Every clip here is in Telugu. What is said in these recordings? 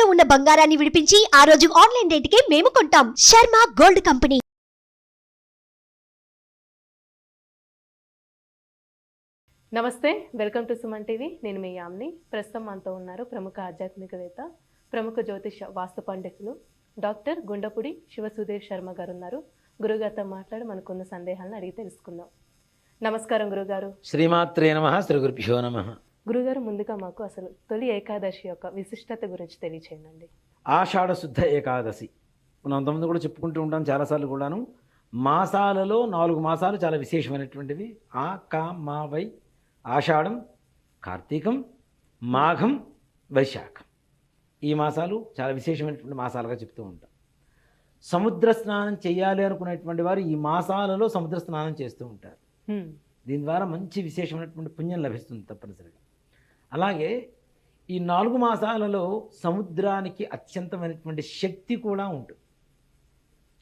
తాకట్టులో ఉన్న బంగారాన్ని విడిపించి ఆ రోజు ఆన్లైన్ రేటుకే మేము కొంటాం. Sharma gold company. నమస్తే, వెల్కమ్ టు సుమన్ టీవీ. నేను మీ యామ్ని. ప్రస్తుతం మనతో ఉన్నారు ప్రముఖ ఆధ్యాత్మికవేత్త, ప్రముఖ జ్యోతిష వాస్తు పండితులు డాక్టర్ గుండపుడి శివసుధీర్ శర్మ గారు ఉన్నారు. గురుగారితో మాట్లాడి మనకున్న సందేహాలను అడిగి తెలుసుకుందాం. నమస్కారం గురుగారు. శ్రీమాత్రే నమః. శ్రీ గురుభ్యో నమః. గురుగారు, ముందుగా మాకు అసలు తొలి ఏకాదశి యొక్క విశిష్టత గురించి తెలియచేయండి. ఆషాఢ శుద్ధ ఏకాదశి మనం అంతమంది కూడా చెప్పుకుంటూ ఉంటాం చాలాసార్లు కూడాను. మాసాలలో 4 మాసాలు చాలా విశేషమైనటువంటివి. ఆ కా మా వై. ఆషాఢం, కార్తీకం, మాఘం, వైశాఖం. ఈ మాసాలు చాలా విశేషమైనటువంటి మాసాలుగా చెప్తూ ఉంటాం. సముద్ర స్నానం చేయాలి అనుకునేటువంటి వారు ఈ మాసాలలో సముద్ర స్నానం చేస్తూ ఉంటారు. దీని ద్వారా మంచి విశేషమైనటువంటి పుణ్యం లభిస్తుంది తప్పనిసరిగా. అలాగే ఈ 4 మాసాలలో సముద్రానికి అత్యంతమైనటువంటి శక్తి కూడా ఉంటుంది.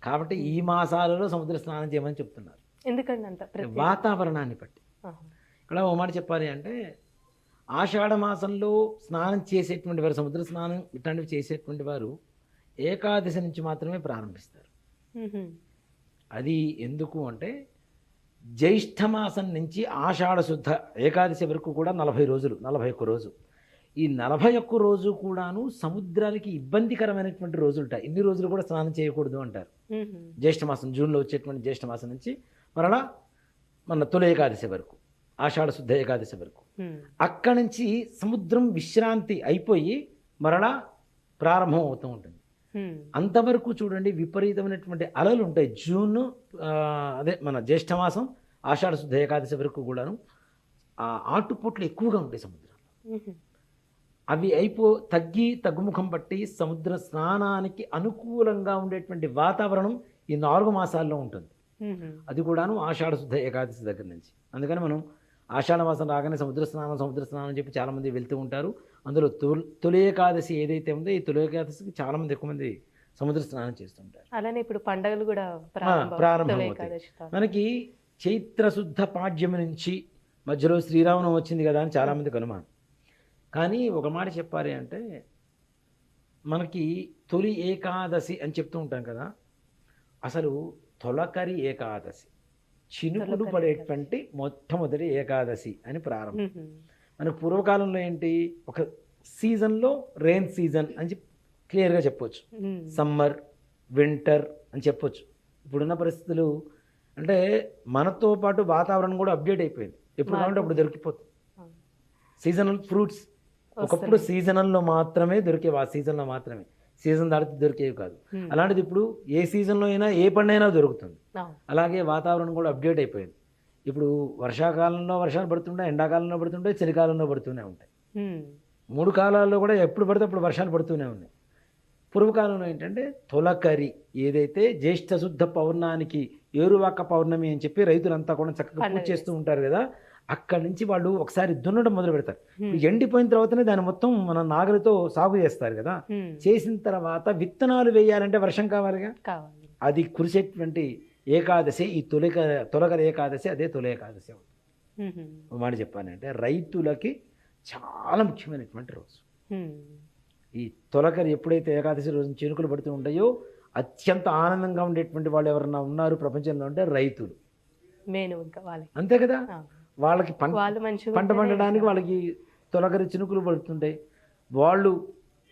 కాబట్టి ఈ మాసాలలో సముద్ర స్నానం చేయమని చెప్తున్నారు. ఎందుకంటే అంత వాతావరణాన్ని బట్టి. ఇక్కడ ఓ మాట చెప్పాలి అంటే, ఆషాఢ మాసంలో స్నానం చేసేటువంటి వారు, సముద్ర స్నానం ఇట్లాంటివి చేసేటువంటి వారు ఏకాదశి నుంచి మాత్రమే ప్రారంభిస్తారు. అది ఎందుకు అంటే, జ్యేష్ఠ మాసం నుంచి ఆషాఢ శుద్ధ ఏకాదశి వరకు కూడా 40 రోజులు, 41 రోజు. ఈ 41 రోజు కూడాను సముద్రానికి ఇబ్బందికరమైనటువంటి రోజులు ఉంటాయి. ఇన్ని రోజులు కూడా స్నానం చేయకూడదు అంటారు. జ్యేష్ఠ మాసం, జూన్లో వచ్చేటువంటి జ్యేష్ఠ మాసం నుంచి మరలా మన తొలి ఏకాదశి వరకు, ఆషాఢ శుద్ధ ఏకాదశి వరకు. అక్కడి నుంచి సముద్రం విశ్రాంతి అయిపోయి మరలా ప్రారంభం అవుతూ ఉంటుంది. అంతవరకు చూడండి విపరీతమైనటువంటి అలలు ఉంటాయి. జూన్ అదే మన జ్యేష్ఠ మాసం, ఆషాఢ శుద్ధ ఏకాదశి వరకు కూడాను ఆటుపోట్లు ఎక్కువగా ఉంటాయి సముద్రంలో. అవి తగ్గుముఖం పట్టి సముద్ర స్నానానికి అనుకూలంగా ఉండేటువంటి వాతావరణం ఈ 4 మాసాల్లో ఉంటుంది. అది కూడాను ఆషాఢ శుద్ధ ఏకాదశి దగ్గర నుంచి. అందుకని మనం ఆషాఢ మాసం రాగానే సముద్ర స్నానం అని చెప్పి చాలామంది వెళ్తూ ఉంటారు. అందులో తొలి ఏకాదశి ఏదైతే ఉందో ఈ తొలి ఏకాదశికి చాలామంది ఎక్కువ మంది సముద్ర స్నానం చేస్తుంటారు. అలానే ఇప్పుడు పండుగలు కూడా ప్రారంభమవుతాయి. మనకి చైత్రశుద్ధ పాడ్యమి నుంచి మధ్యలో శ్రీరామనవమి వచ్చింది కదా అని చాలామందికి అనుమానం. కానీ ఒక మాట చెప్పాలి అంటే, మనకి తొలి ఏకాదశి అని చెప్తూ ఉంటాం కదా, అసలు తొలకరి ఏకాదశి, చినుకులు పడేటువంటి మొట్టమొదటి ఏకాదశి అని ప్రారంభం. మనకు పూర్వకాలంలో ఏంటి, ఒక సీజన్లో రెయిన్ సీజన్ అని చెప్పి క్లియర్గా చెప్పొచ్చు. సమ్మర్, వింటర్ అని చెప్పొచ్చు. ఇప్పుడున్న పరిస్థితులు అంటే మనతో పాటు వాతావరణం కూడా అప్డేట్ అయిపోయింది. ఎప్పుడు కావాలంటే అప్పుడు దొరికిపోతుంది. సీజనల్ ఫ్రూట్స్ ఒకప్పుడు సీజనల్లో మాత్రమే దొరికేవి, ఆ సీజన్లో మాత్రమే, సీజన్ దాటితే దొరికేవి కాదు. అలాంటిది ఇప్పుడు ఏ సీజన్లో అయినా ఏ పండైనా దొరుకుతుంది. అలాగే వాతావరణం కూడా అప్డేట్ అయిపోయింది. ఇప్పుడు వర్షాకాలంలో వర్షాలు పడుతుంటాయి, ఎండాకాలంలో పడుతుంటాయి, చలికాలంలో పడుతూనే ఉంటాయి. 3 కాలాల్లో కూడా ఎప్పుడు పడితే అప్పుడు వర్షాలు పడుతూనే ఉన్నాయి. పూర్వకాలంలో ఏంటంటే తొలకరి, ఏదైతే జ్యేష్ఠ శుద్ధ పౌర్ణానికి ఏరువాక పౌర్ణమి అని చెప్పి రైతులంతా కూడా చక్కగా పూజ చేస్తూ ఉంటారు కదా, అక్కడి నుంచి వాళ్ళు ఒకసారి దున్నడం మొదలు పెడతారు. ఎండిపోయిన తర్వాతనే దాన్ని మొత్తం మన నాగలితో సాగు చేస్తారు కదా. చేసిన తర్వాత విత్తనాలు వేయాలంటే వర్షం కావాలిగా, అది కురిసేటువంటి ఏకాదశి ఈ తొలకరి ఏకాదశి, అదే తొలి ఏకాదశి. మాట చెప్పానంటే రైతులకి చాలా ముఖ్యమైనటువంటి రోజు ఈ తొలకరి. ఎప్పుడైతే ఏకాదశి రోజు చినుకులు పడుతూ ఉంటాయో అత్యంత ఆనందంగా ఉండేటువంటి వాళ్ళు ఎవరన్నా ఉన్నారు ప్రపంచంలో అంటే రైతులు. అంతే కదా, వాళ్ళకి పంట పండడానికి వాళ్ళకి తొలకరి చినుకులు పడుతుంటాయి. వాళ్ళు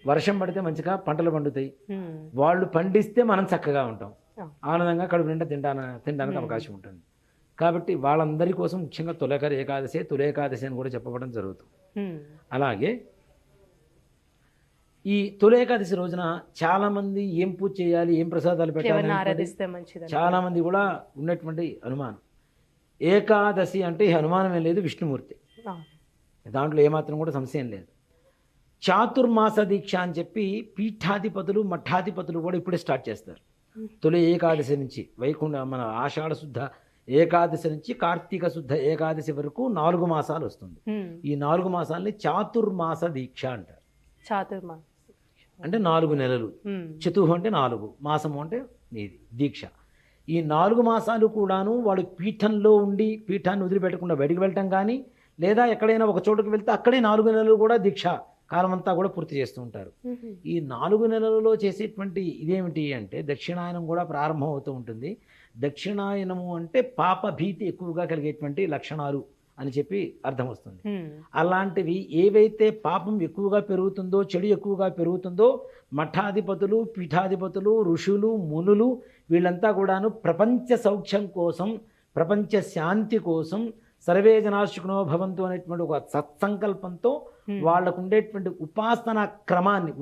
వర్షం పడితే మంచిగా పంటలు పండుతాయి. వాళ్ళు పండిస్తే మనం చక్కగా ఉంటాం, ఆనందంగా కడుపు నిండా తినడానికి అవకాశం ఉంటుంది. కాబట్టి వాళ్ళందరి కోసం ముఖ్యంగా తొలకరి ఏకాదశి, తొలి ఏకాదశి అని కూడా చెప్పబడడం జరుగుతుంది. అలాగే ఈ తొలి ఏకాదశి రోజున చాలామంది ఏం పూజ చేయాలి, ఏం ప్రసాదాలు పెట్టాలి, చాలామంది కూడా ఉన్నటువంటి అనుమానం. ఏకాదశి అంటే అనుమానం ఏం లేదు, విష్ణుమూర్తి, దాంట్లో ఏమాత్రం కూడా సంశయం లేదు. చాతుర్మాస దీక్ష అని చెప్పి పీఠాధిపతులు, మఠాధిపతులు కూడా ఇప్పుడే స్టార్ట్ చేస్తారు. తొలి ఏకాదశి నుంచి మన ఆషాఢ శుద్ధ ఏకాదశి నుంచి కార్తీక శుద్ధ ఏకాదశి వరకు 4 మాసాలు వస్తుంది. ఈ 4 మాసాలని చాతుర్మాస దీక్ష అంటారు. అంటే 4 నెలలు, చతుహు అంటే 4, మాసము అంటే దీక్ష. ఈ 4 మాసాలు కూడాను వాడు పీఠంలో ఉండి పీఠాన్ని వదిలిపెట్టకుండా బయటికి వెళ్ళటం కానీ, లేదా ఎక్కడైనా ఒక చోటుకు వెళ్తే అక్కడే 4 నెలలు కూడా దీక్ష కాలమంతా కూడా పూర్తి చేస్తూ ఉంటారు. ఈ 4 నెలలలో చేసేటువంటి ఇదేమిటి అంటే దక్షిణాయనం కూడా ప్రారంభం అవుతూ ఉంటుంది. దక్షిణాయనము అంటే పాప భీతి ఎక్కువగా కలిగేటువంటి లక్షణాలు అని చెప్పి అర్థం వస్తుంది. అలాంటివి ఏవైతే పాపం ఎక్కువగా పెరుగుతుందో, చెడు ఎక్కువగా పెరుగుతుందో, మఠాధిపతులు, పీఠాధిపతులు, ఋషులు, మునులు వీళ్ళంతా కూడాను ప్రపంచ సౌఖ్యం కోసం, ప్రపంచ శాంతి కోసం, సర్వే జనాశుకునో భవంతు అనేటువంటి ఒక సత్సంకల్పంతో వాళ్ళకు ఉండేటువంటి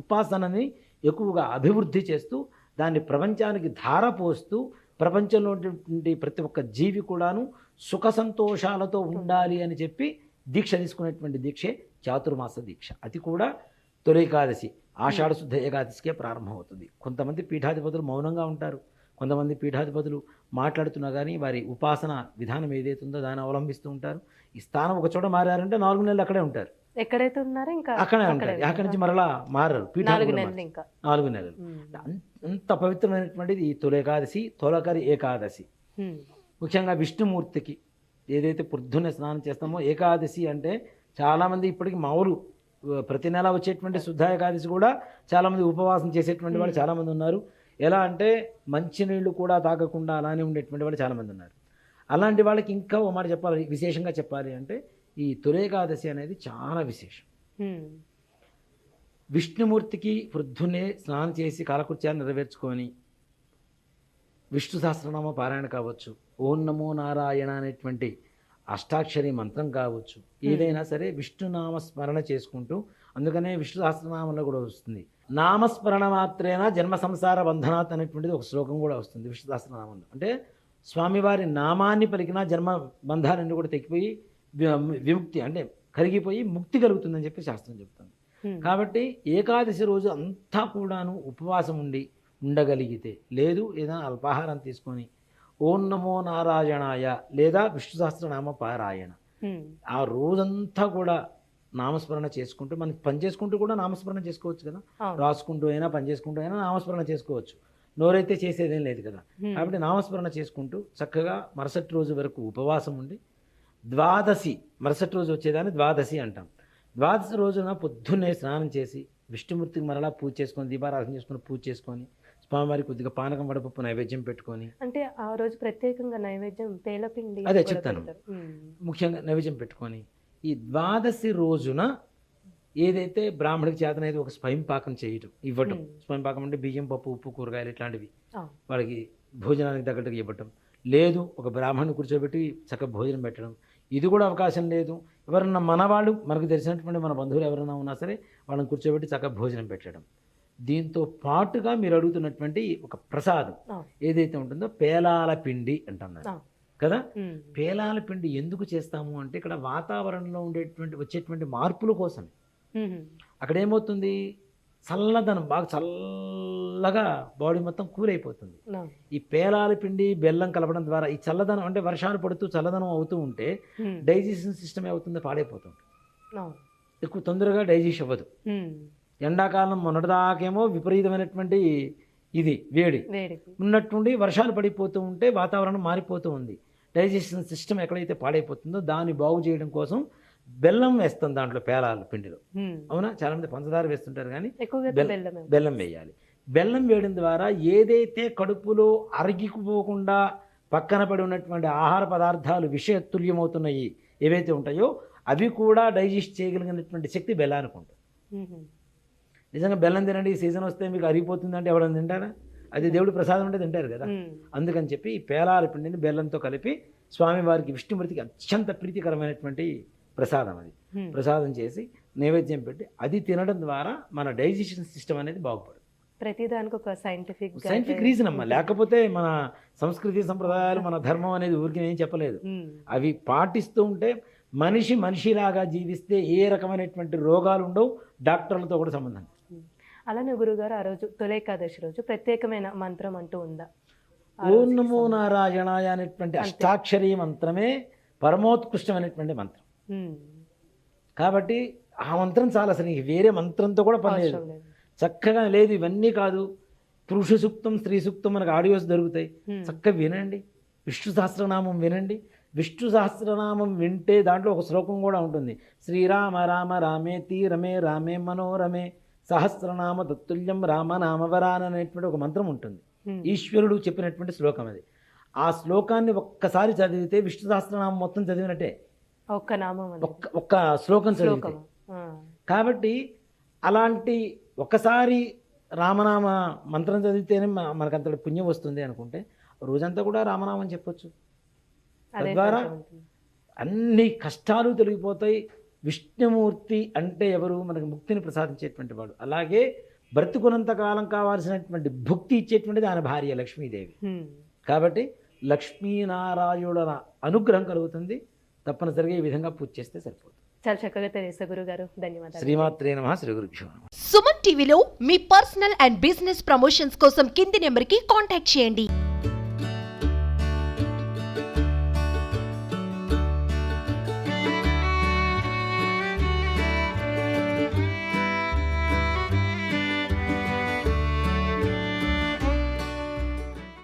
ఉపాసనని ఎక్కువగా అభివృద్ధి చేస్తూ దాన్ని ప్రపంచానికి ధారపోస్తూ ప్రపంచంలో ఉన్నటువంటి ప్రతి ఒక్క జీవి కూడాను సుఖ సంతోషాలతో ఉండాలి అని చెప్పి దీక్ష తీసుకునేటువంటి దీక్షే చాతుర్మాస దీక్ష. అది కూడా తొలి ఏకాదశి, ఆషాఢ శుద్ధ ఏకాదశికే ప్రారంభమవుతుంది. కొంతమంది పీఠాధిపతులు మౌనంగా ఉంటారు, కొంతమంది పీఠాధిపతులు మాట్లాడుతున్నా కానీ వారి ఉపాసన విధానం ఏదైతే ఉందో దాన్ని అవలంబిస్తూ ఉంటారు. ఈ స్థానం ఒక చోట మారారంటే 4 నెలలు అక్కడే ఉంటారు, ఎక్కడైతే ఉన్నారో ఇంకా అక్కడే ఉంటారు. అక్కడి నుంచి మరలా మారరు. 4 నెలలు అంత పవిత్రమైనటువంటిది ఈ తొలి ఏకాదశి, తొలకరి ఏకాదశి. ముఖ్యంగా విష్ణుమూర్తికి ఏదైతే పొద్దున్నే స్నానం చేస్తామో, ఏకాదశి అంటే చాలామంది ఇప్పటికి మామూలు ప్రతి నెల వచ్చేటువంటి శుద్ధ ఏకాదశి కూడా చాలామంది ఉపవాసం చేసేటువంటి వాళ్ళు చాలామంది ఉన్నారు. ఎలా అంటే మంచినీళ్ళు కూడా తాగకుండా అలానే ఉండేటువంటి వాళ్ళు చాలామంది ఉన్నారు. అలాంటి వాళ్ళకి ఇంకా ఓ మాట చెప్పాలి, విశేషంగా చెప్పాలి అంటే ఈ తొలి ఏకాదశి అనేది చాలా విశేషం. విష్ణుమూర్తికి పొద్దున్నే స్నానం చేసి కాలకృత్యాన్ని నెరవేర్చుకొని విష్ణు సహస్రనామ పారాయణ కావచ్చు, ఓం నమో నారాయణ అనేటువంటి అష్టాక్షరి మంత్రం కావచ్చు, ఏదైనా సరే విష్ణునామ స్మరణ చేసుకుంటూ, అందుకనే విష్ణు సహస్రనామంలో కూడా వస్తుంది నామస్మరణ మాత్రేన జన్మ సంసార బంధనాత్ అనేటువంటిది ఒక శ్లోకం కూడా వస్తుంది విష్ణు సహస్రనామంలో. అంటే స్వామివారి నామాన్ని పలికిన జన్మ బంధాలన్నీ కూడా తెగిపోయి విముక్తి అంటే కరిగిపోయి ముక్తి కలుగుతుందని చెప్పి శాస్త్రం చెప్తుంది. కాబట్టి ఏకాదశి రోజు అంతా కూడాను ఉపవాసం ఉండగలిగితే, లేదు ఏదైనా అల్పాహారం తీసుకొని ఓం నమో నారాయణాయ లేదా విష్ణు సహస్రనామ పారాయణ ఆ రోజంతా కూడా నామస్మరణ చేసుకుంటూ, మనకి పని చేసుకుంటూ కూడా నామస్మరణ చేసుకోవచ్చు కదా, రాసుకుంటూ అయినా పని చేసుకుంటూ అయినా నామస్మరణ చేసుకోవచ్చు, నోరైతే చేసేదేం లేదు కదా. కాబట్టి నామస్మరణ చేసుకుంటూ చక్కగా మరుసటి రోజు వరకు ఉపవాసం ఉండి, ద్వాదశి మరుసటి రోజు వచ్చేదాన్ని ద్వాదశి అంటాం. ద్వాదశి రోజున పొద్దున్నే స్నానం చేసి విష్ణుమూర్తికి మరలా పూజ చేసుకొని, దీపారాధన చేసుకొని, పూజ చేసుకొని, స్వామివారికి కొద్దిగా పానకం వడపప్పు నైవేద్యం పెట్టుకొని, అంటే ఆ రోజు ప్రత్యేకంగా నైవేద్యం పేలపిండి అదే చెప్తాను, ముఖ్యంగా నైవేద్యం పెట్టుకొని ఈ ద్వాదశి రోజున ఏదైతే బ్రాహ్మడికి చేతనైతే ఒక స్వయం పాకం చేయటం ఇవ్వటం. స్వయం పాకం అంటే బియ్యం, పప్పు, ఉప్పు, కూరగాయలు ఇట్లాంటివి వాళ్ళకి భోజనానికి తగ్గట్టుగా ఇవ్వటం. లేదు ఒక బ్రాహ్మణుని కూర్చోబెట్టి చక్కగా భోజనం పెట్టడం. ఇది కూడా అవకాశం లేదు, ఎవరన్నా మనవాళ్ళు మనకు తెలిసినటువంటి మన బంధువులు ఎవరైనా ఉన్నా సరే వాళ్ళని కూర్చోబెట్టి చక్కగా భోజనం పెట్టడం. దీంతో పాటుగా మీరు అడుగుతున్నటువంటి ఒక ప్రసాదం ఏదైతే ఉంటుందో పేలాల పిండి అంటున్నారు కదా. పేలాల పిండి ఎందుకు చేస్తాము అంటే ఇక్కడ వాతావరణంలో వచ్చేటువంటి మార్పుల కోసమే. అక్కడ ఏమవుతుంది, చల్లదనం బాగా చల్లగా బాడీ మొత్తం కూల్ అయిపోతుంది. ఈ పేలాల పిండి బెల్లం కలపడం ద్వారా ఈ చల్లదనం అంటే వర్షాలు పడుతూ చల్లదనం అవుతూ ఉంటే డైజెషన్ సిస్టమ్ ఏమవుతుంది, పాడైపోతుంది, ఎక్కువ తొందరగా డైజెస్ట్ అవ్వదు. ఎండాకాలం మొన్నటిదాకేమో విపరీతమైనటువంటి ఇది వేడి ఉన్నట్టుండి వర్షాలు పడిపోతూ ఉంటే వాతావరణం మారిపోతూ ఉంది, డైజెషన్ సిస్టమ్ ఎక్కడైతే పాడైపోతుందో దాన్ని బాగు చేయడం కోసం బెల్లం వేస్తాం దాంట్లో పేలాల పిండిలో. అవునా, చాలా మంది పంచదార వేస్తుంటారు కానీ బెల్లం వేయాలి. బెల్లం వేయడం ద్వారా ఏదైతే కడుపులో అరిగిపోకుండా పక్కన పడి ఉన్నటువంటి ఆహార పదార్థాలు విషతుల్యమవుతున్నాయి ఏవైతే ఉంటాయో అవి కూడా డైజెస్ట్ చేయగలిగినటువంటి శక్తి బెల్లానికి ఉంటుంది. నిజంగా బెల్లం తినండి, ఈ సీజన్ వస్తే మీకు అరిగిపోతుంది అంటే ఎవరైనా తింటారా? అది దేవుడి ప్రసాదం అంటే తింటారు కదా. అందుకని చెప్పి ఈ పేలాల పిండిని బెల్లంతో కలిపి స్వామివారికి విష్ణుమూర్తికి అత్యంత ప్రీతికరమైనటువంటి ప్రసాదం, అది ప్రసాదం చేసి నైవేద్యం పెట్టి అది తినడం ద్వారా మన డైజెషన్ సిస్టమ్ అనేది బాగుపడుతుంది. ప్రతిదానికి ఒక సైంటిఫిక్ రీజన్ అమ్మా, లేకపోతే మన సంస్కృతి సంప్రదాయాలు మన ధర్మం అనేది ఊరికి ఏం చెప్పలేదు. అవి పాటిస్తూ ఉంటే మనిషిలాగా జీవిస్తే ఏ రకమైనటువంటి రోగాలు ఉండవు, డాక్టర్లతో కూడా సంబంధం. అలానే గురుగారు ఆ రోజు తొలి ఏకాదశి రోజు ప్రత్యేకమైన మంత్రం అంటూ ఉందా? ఓం నమో నారాయణాయ అనేటువంటి అష్టాక్షరీ మంత్రమే పరమోత్కృష్టమైనటువంటి మంత్రం. కాబట్టి ఆ మంత్రం చాలా, అసలు వేరే మంత్రంతో కూడా పని లేదు, చక్కగా లేదు. ఇవన్నీ కాదు, పురుష సూక్తం, స్త్రీ సూక్తం మనకు ఆడియోస్ దొరుకుతాయి, చక్కగా వినండి, విష్ణు సహస్రనామం వినండి, విష్ణు సహస్రనామం వింటే దాంట్లో ఒక శ్లోకం కూడా ఉంటుంది. శ్రీరామ రామ రామేతి రమే రామే మనోరమే సహస్రనామ తత్తుల్యం రామనామవరాన అనేటువంటి ఒక మంత్రం ఉంటుంది. ఈశ్వరుడు చెప్పినటువంటి శ్లోకం అది. ఆ శ్లోకాన్ని ఒక్కసారి చదివితే విష్ణు సహస్రనామం మొత్తం చదివినట్టే, ఒక్క నామం ఒక్క శ్లోకం చదివితే. కాబట్టి అలాంటి ఒకసారి రామనామ మంత్రం చదివితేనే మనకంత పుణ్యం వస్తుంది అనుకుంటే రోజంతా కూడా రామనామం చెప్పొచ్చు. తద్వారా అన్ని కష్టాలు తొలగిపోతాయి. విష్ణుమూర్తి అంటే ఎవరు? మనకు ముక్తిని ప్రసాదించేటువంటి వాడు. అలాగే బ్రతుకున్నంత కాలం కావాల్సినటువంటి భుక్తి ఇచ్చేటువంటిది ఆయన భార్య లక్ష్మీదేవి. కాబట్టి లక్ష్మీనారాయణుల అనుగ్రహం కలుగుతుంది. తప్పనిసరిగా ఈ విధంగా పూజ చేస్తే సరిపోతుంది. చాలా చక్కగా తెలియజేశారు గురుగారు, ధన్యవాదాలు. శ్రీమాత్రే నమః. శ్రీ గురుభ్యో నమః. సుమన్ టీవీలో మీ పర్సనల్ అండ్ బిజినెస్ ప్రమోషన్స్ కోసం కింది నెంబర్కి కాంటాక్ట్ చేయండి.